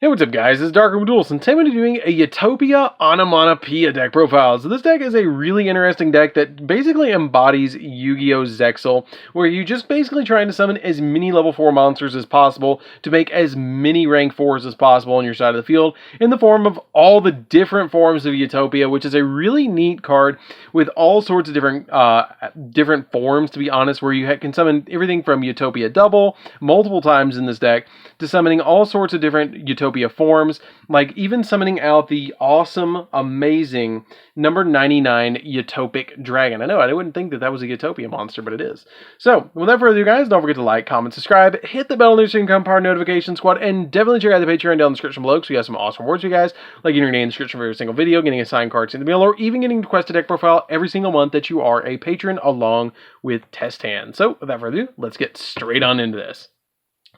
Hey, what's up guys, it's DarkArmedDuelist, and today I'm going to be doing a Utopia Onomatopoeia deck profile. So this deck is a really interesting deck that basically embodies Yu-Gi-Oh! Zexal, where you just basically trying to summon as many level 4 monsters as possible to make as many rank 4s as possible on your side of the field in the form of all the different forms of Utopia, which is a really neat card with all sorts of different forms, to be honest, where you can summon everything from Utopia Double multiple times in this deck to summoning all sorts of different Utopia forms, like even summoning out the awesome, amazing number 99 Utopic Dragon. I know, I wouldn't think that that was a Utopia monster, but it is. So, without further ado, guys, don't forget to like, comment, subscribe, hit the bell so you can become part of the notification squad, and definitely check out the Patreon down in the description below because we have some awesome rewards for you guys, like getting your name in the description for every single video, getting a signed card in the mail, or even getting a requested deck profile every single month that you are a patron along with test hand. So, without further ado, let's get straight on into this.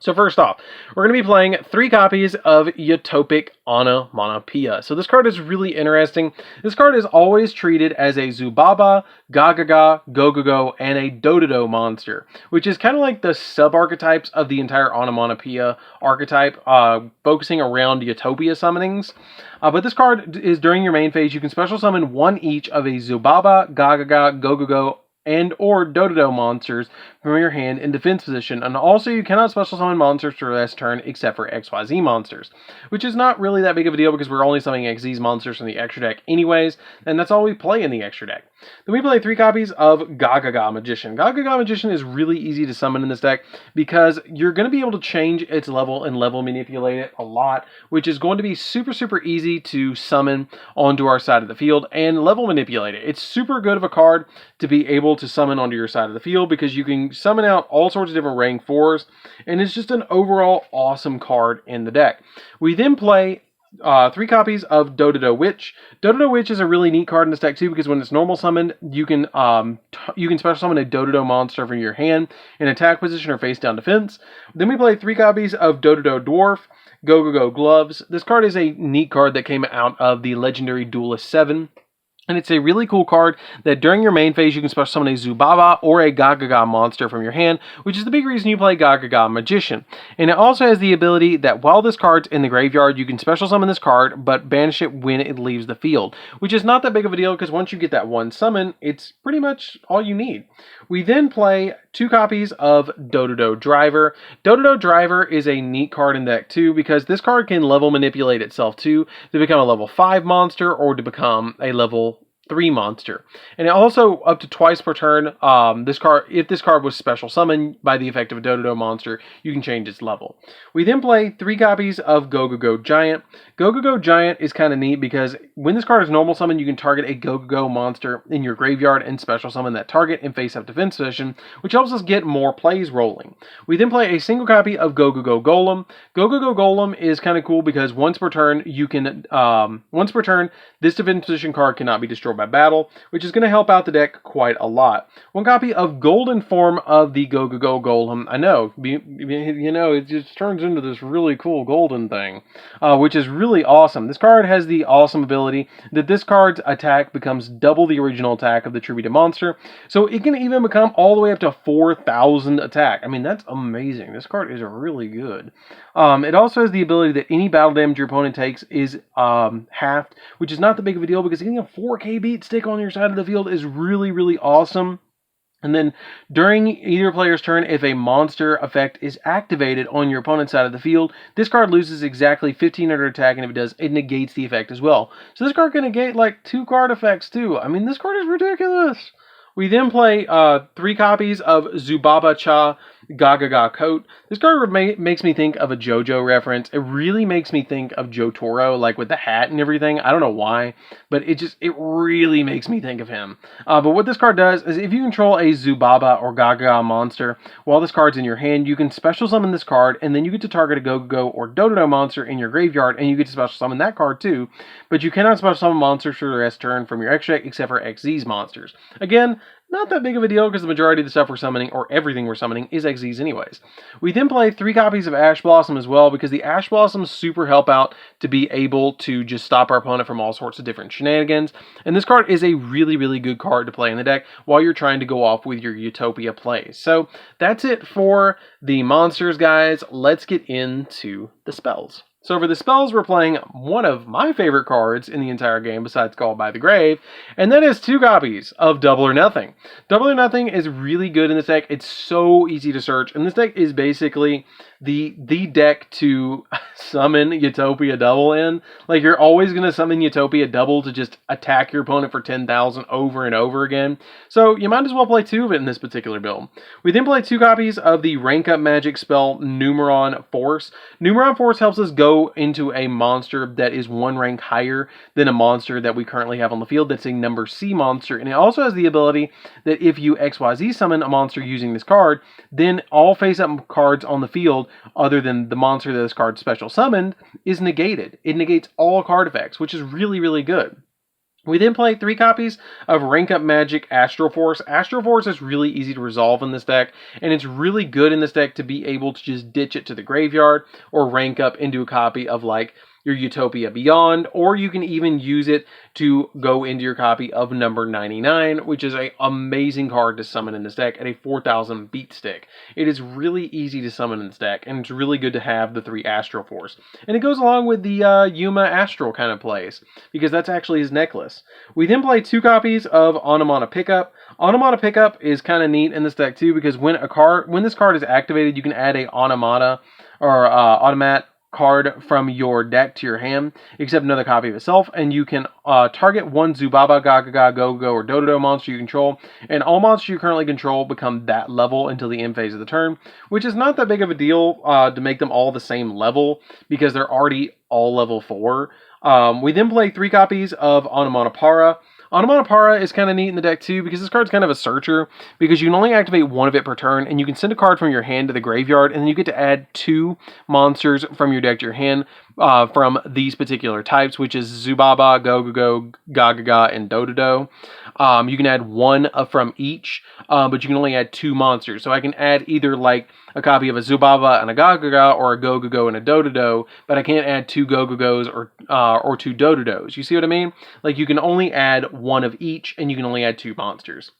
So first off, we're going to be playing 3 copies of Utopic Onomatopoeia. So this card is really interesting. This card is always treated as a Zubaba, Gagaga, Gogogo, and a Dododo monster, which is kind of like the sub-archetypes of the entire Onomatopoeia archetype, focusing around Utopia summonings. But this card is during your main phase, you can special summon one each of a Zubaba, Gagaga, Gogogo, and or Dododo monsters from your hand in defense position, and also you cannot special summon monsters for this turn except for XYZ monsters, which is not really that big of a deal because we're only summoning XZ monsters from the extra deck anyways, and that's all we play in the extra deck. Then we play 3 copies of Gagaga Magician. Gagaga Magician is really easy to summon in this deck because you're going to be able to change its level and level manipulate it a lot, which is going to be super easy to summon onto our side of the field and level manipulate it. It's super good of a card to be able to summon onto your side of the field because you can summon out all sorts of different rank 4s, and it's just an overall awesome card in the deck. We then play 3 copies of Dododo Witch. Dododo Witch is a really neat card in this deck too because when it's normal summoned, you can special summon a Dododo monster from your hand in attack position or face down defense. Then we play 3 copies of Dododo Dwarf, Gogogo Gloves. This card is a neat card that came out of the Legendary Duelist 7. And it's a really cool card that during your main phase, you can special summon a Zubaba or a Gagaga monster from your hand, which is the big reason you play Gagaga Magician. And it also has the ability that while this card's in the graveyard, you can special summon this card, but banish it when it leaves the field, which is not that big of a deal because once you get that one summon, it's pretty much all you need. We then play 2 copies of Dododo Driver. Dododo Driver is a neat card in deck too because this card can level manipulate itself too to become a level 5 monster or to become a level 3 monster. And also up to twice per turn, if this card was special summoned by the effect of a Dododo monster, you can change its level. We then play 3 copies of Gogogo Giant. Gogogo Giant is kind of neat because when this card is normal summoned, you can target a Gogogo monster in your graveyard and special summon that target in face-up defense position, which helps us get more plays rolling. We then play a single copy of Gogogo Golem. Gogogo Golem is kind of cool because once per turn, this defense position card cannot be destroyed by battle, which is going to help out the deck quite a lot. 1 copy of Golden Form of the Gogogo Golem. I know, it just turns into this really cool golden thing, which is really awesome. This card has the awesome ability that this card's attack becomes double the original attack of the tributed monster, so it can even become all the way up to 4,000 attack. I mean, that's amazing. This card is really good. It also has the ability that any battle damage your opponent takes is halved, which is not that big of a deal because getting a 4K beat stick on your side of the field is really awesome. And then during either player's turn, if a monster effect is activated on your opponent's side of the field, this card loses exactly 1,500 attack, and if it does, it negates the effect as well. So this card can negate like 2 card effects too. I mean, this card is ridiculous. We then play 3 copies of Zubaba Cha Gagaga Coat. This card makes me think of a JoJo reference. It really makes me think of Jotaro, like with the hat and everything. I don't know why, but it really makes me think of him. But what this card does is if you control a Zubaba or Gagaga monster while this card's in your hand, you can special summon this card, and then you get to target a Gogogo or Dododo monster in your graveyard, and you get to special summon that card too. But you cannot special summon monsters for the rest turn from your extra deck except for XZ's monsters. Again, not that big of a deal because the majority of the stuff we're summoning, or everything we're summoning, is XZs anyways. We then play 3 copies of Ash Blossom as well because the Ash Blossoms super help out to be able to just stop our opponent from all sorts of different shenanigans. And this card is a really good card to play in the deck while you're trying to go off with your Utopia plays. So that's it for the monsters, guys. Let's get into the spells. So for the spells, we're playing one of my favorite cards in the entire game besides Called by the Grave, and that is 2 copies of Double or Nothing. Double or Nothing is really good in this deck. It's so easy to search, and this deck is basically the deck to summon Utopia Double in. Like, you're always going to summon Utopia Double to just attack your opponent for 10,000 over and over again. So you might as well play 2 of it in this particular build. We then play 2 copies of the rank up magic spell Numeron Force. Numeron Force helps us go into a monster that is 1 rank higher than a monster that we currently have on the field. That's a number C monster, and it also has the ability that if you XYZ summon a monster using this card, then all face-up cards on the field, other than the monster that this card special summoned, is negated. It negates all card effects, which is really, really good. We then play 3 copies of Rank Up Magic Astral Force. Astral Force is really easy to resolve in this deck, and it's really good in this deck to be able to just ditch it to the graveyard or rank up into a copy of, like, your Utopia Beyond, or you can even use it to go into your copy of number 99, which is an amazing card to summon in this deck at a 4,000 beat stick. It is really easy to summon in this deck, and it's really good to have the 3 Astral Force. And it goes along with the Yuma Astral kind of plays, because that's actually his necklace. We then play 2 copies of Onomatopoeia. Onomatopoeia is kind of neat in this deck too, because when this card is activated, you can add a Onomata or Automat card from your deck to your hand, except another copy of itself, and you can target 1 Zubaba, Gagaga, Go-Go, or Dododo monster you control, and all monsters you currently control become that level until the end phase of the turn, which is not that big of a deal to make them all the same level, because they're already all level 4. We then play 3 copies of Onomatopoeia. Onomatopoeia is kind of neat in the deck too, because this card's kind of a searcher, because you can only activate 1 of it per turn, and you can send a card from your hand to the graveyard, and then you get to add 2 monsters from your deck to your hand from these particular types, which is Zubaba, Go-Go, Gagaga, and Dododo. You can add 1 from each, but you can only add 2 monsters. So I can add either like a copy of a Zubaba and a Gagaga, or a Go-Go and a Dododo, but I can't add 2 Go-Gos or 2 Dododos. You see what I mean? Like, you can only add 1 of each, and you can only add 2 monsters.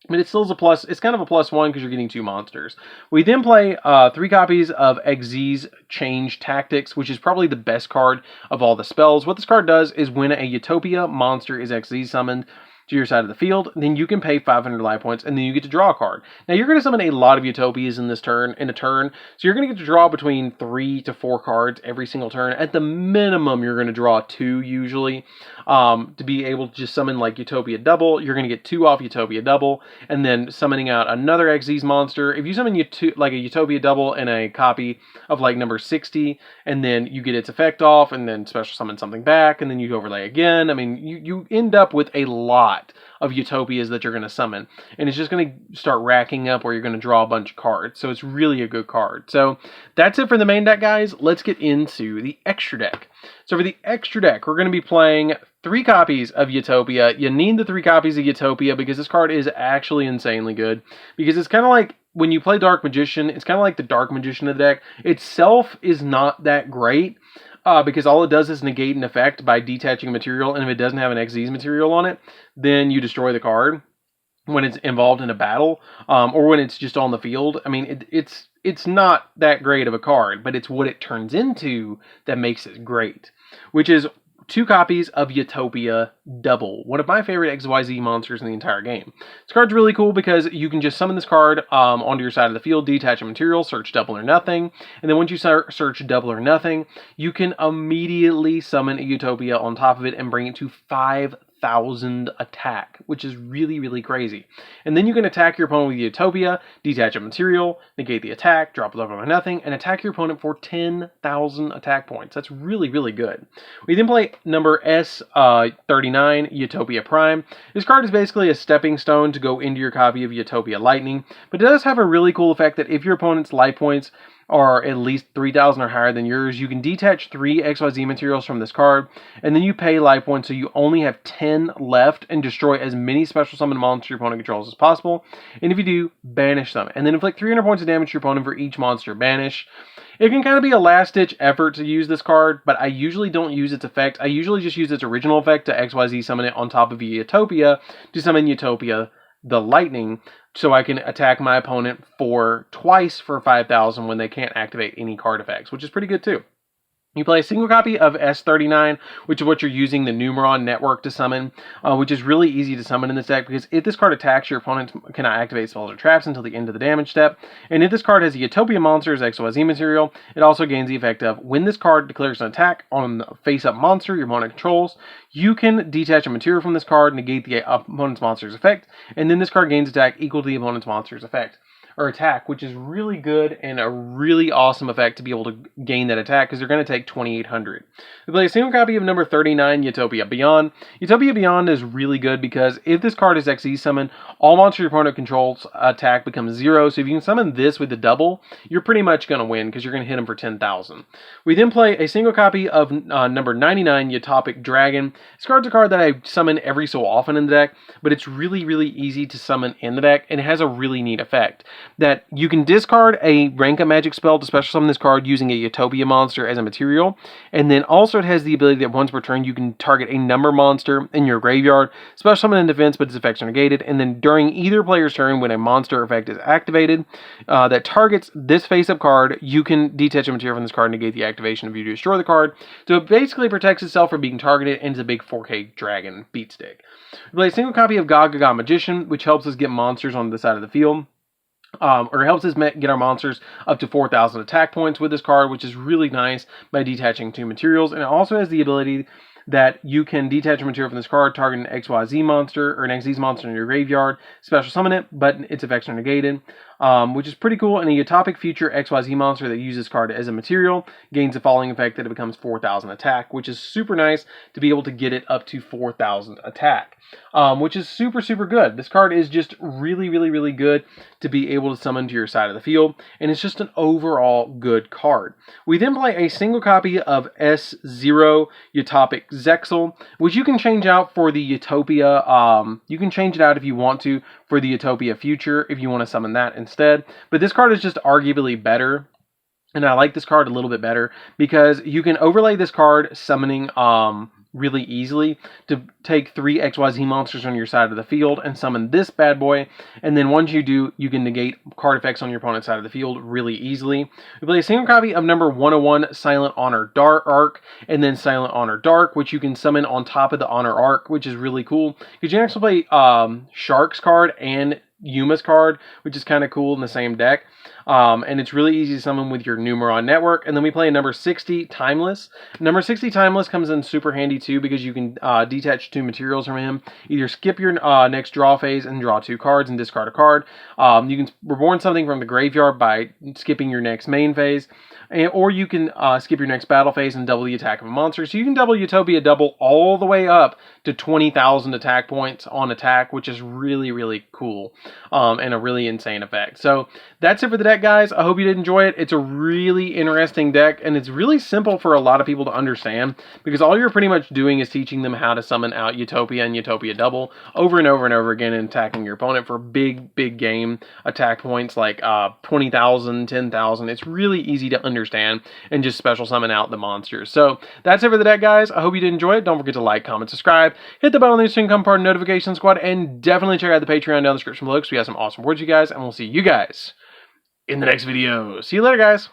But it still is a plus. It's kind of a +1 because you're getting 2 monsters. We then play 3 copies of Xyz's Change Tactics, which is probably the best card of all the spells. What this card does is when a Utopia monster is Xyz summoned to your side of the field, then you can pay 500 life points, and then you get to draw a card. Now, you're going to summon a lot of Utopias in a turn, so you're going to get to draw between 3 to 4 cards every single turn. At the minimum, you're going to draw 2 usually. To be able to just summon like Utopia Double, you're going to get 2 off Utopia Double, and then summoning out another Xyz monster. If you summon like a Utopia Double and a copy of like number 60, and then you get its effect off, and then special summon something back, and then you overlay again. I mean, you end up with a lot of Utopias that you're going to summon, and it's just going to start racking up where you're going to draw a bunch of cards. So it's really a good card. So that's it for the main deck, guys. Let's get into the extra deck. So for the extra deck, we're going to be playing 3 copies of Utopia. You need the 3 copies of Utopia because this card is actually insanely good, because it's kind of like when you play Dark Magician, it's kind of like the Dark Magician of the deck. Itself is not that great, because all it does is negate an effect by detaching a material, and if it doesn't have an Xyz material on it, then you destroy the card when it's involved in a battle, or when it's just on the field. I mean, it's not that great of a card, but it's what it turns into that makes it great, which is 2 copies of Utopia Double, one of my favorite XYZ monsters in the entire game. This card's really cool because you can just summon this card onto your side of the field, detach a material, search Double or Nothing, and then once you search Double or Nothing, you can immediately summon a Utopia on top of it and bring it to 5,000 attack, which is really, really crazy. And then you can attack your opponent with Utopia, detach a material, negate the attack, drop Double or Nothing, and attack your opponent for 10,000 attack points. That's really, really good. We then play number S39, Utopia Prime. This card is basically a stepping stone to go into your copy of Utopia Lightning, but it does have a really cool effect that if your opponent's life points are at least 3,000 or higher than yours, you can detach 3 XYZ materials from this card, and then you pay life points so you only have 10 left, and destroy as many special summon monsters your opponent controls as possible. And if you do, banish them, and then inflict 300 points of damage to your opponent for each monster banished. It can kind of be a last-ditch effort to use this card, but I usually don't use its effect. I usually just use its original effect to XYZ summon it on top of Utopia to summon Utopia the Lightning, so I can attack my opponent for twice for 5,000 when they can't activate any card effects, which is pretty good too. You play a single copy of S39, which is what you're using the Numeron network to summon, which is really easy to summon in this deck because if this card attacks, your opponent cannot activate spells or traps until the end of the damage step. And if this card has a Utopia monster as XYZ material, it also gains the effect of when this card declares an attack on the face-up monster your opponent controls, you can detach a material from this card, negate the opponent's monster's effect, and then this card gains attack equal to the opponent's monster's effect. Or attack, which is really good and a really awesome effect to be able to gain that attack because they're going to take 2,800. We play a single copy of number 39, Utopia Beyond. Utopia Beyond is really good because if this card is XZ summon, all monster your opponent controls attack becomes 0. So if you can summon this with the double, you're pretty much going to win because you're going to hit him for 10,000. We then play a single copy of number 99, Utopic Dragon. This card's a card that I summon every so often in the deck, but it's really, really easy to summon in the deck and it has a really neat effect. That you can discard a rank up magic spell to special summon this card using a Utopia monster as a material, and then also it has the ability that once per turn you can target a number monster in your graveyard, special summon in defense but its effects are negated, and then during either player's turn when a monster effect is activated that targets this face-up card, you can detach a material from this card and negate the activation if you destroy the card. So it basically protects itself from being targeted and is a big 4K dragon beat stick. We play a single copy of Gaga Magician, which helps us get monsters on the side of the field. Or helps us get our monsters up to 4,000 attack points with this card, which is really nice by detaching 2 materials. And it also has the ability that you can detach a material from this card, target an XYZ monster or an XZ monster in your graveyard, special summon it, but its effects are negated, which is pretty cool. And a Utopic Future XYZ monster that uses this card as a material gains the following effect that it becomes 4,000 attack, which is super nice to be able to get it up to 4,000 attack, which is super, super good. This card is just really, really, really good to be able to summon to your side of the field, and it's just an overall good card. We then play a single copy of S0 Utopic Zexal, which you can change out for the Utopia. You can change it out if you want to for the Utopia Future if you want to summon that instead. But this card is just arguably better. And I like this card a little bit better because you can overlay this card summoning really easily to take 3 XYZ monsters on your side of the field and summon this bad boy. And then once you do, you can negate card effects on your opponent's side of the field really easily. We play a single copy of number 101, Silent Honor Dark Arc, and then Silent Honor Dark, which you can summon on top of the Honor Arc, which is really cool. Because you can actually play Shark's card and Yuma's card, which is kind of cool in the same deck. And it's really easy to summon with your Numeron network. And then we play a number 60, Timeless. Number 60, Timeless comes in super handy too because you can detach 2 materials from him. Either skip your next draw phase and draw 2 cards and discard a card. You can reborn something from the graveyard by skipping your next main phase. Or you can skip your next battle phase and double the attack of a monster. So you can double Utopia double all the way up to 20,000 attack points on attack, which is really, really cool and a really insane effect. So that's it for the deck, guys. I hope you did enjoy it. It's a really interesting deck, and it's really simple for a lot of people to understand because all you're pretty much doing is teaching them how to summon out Utopia and Utopia double over and over and over again and attacking your opponent for big, big game attack points like 20,000, 10,000. It's really easy to understand and just special summon out the monsters. So that's it for the deck, guys. I hope you did enjoy it. Don't forget to like, comment, subscribe, hit the bell on the screen, become part of the notification squad, and definitely check out the Patreon down in the description below because we have some awesome words, you guys, and we'll see you guys in the next video. See you later, guys.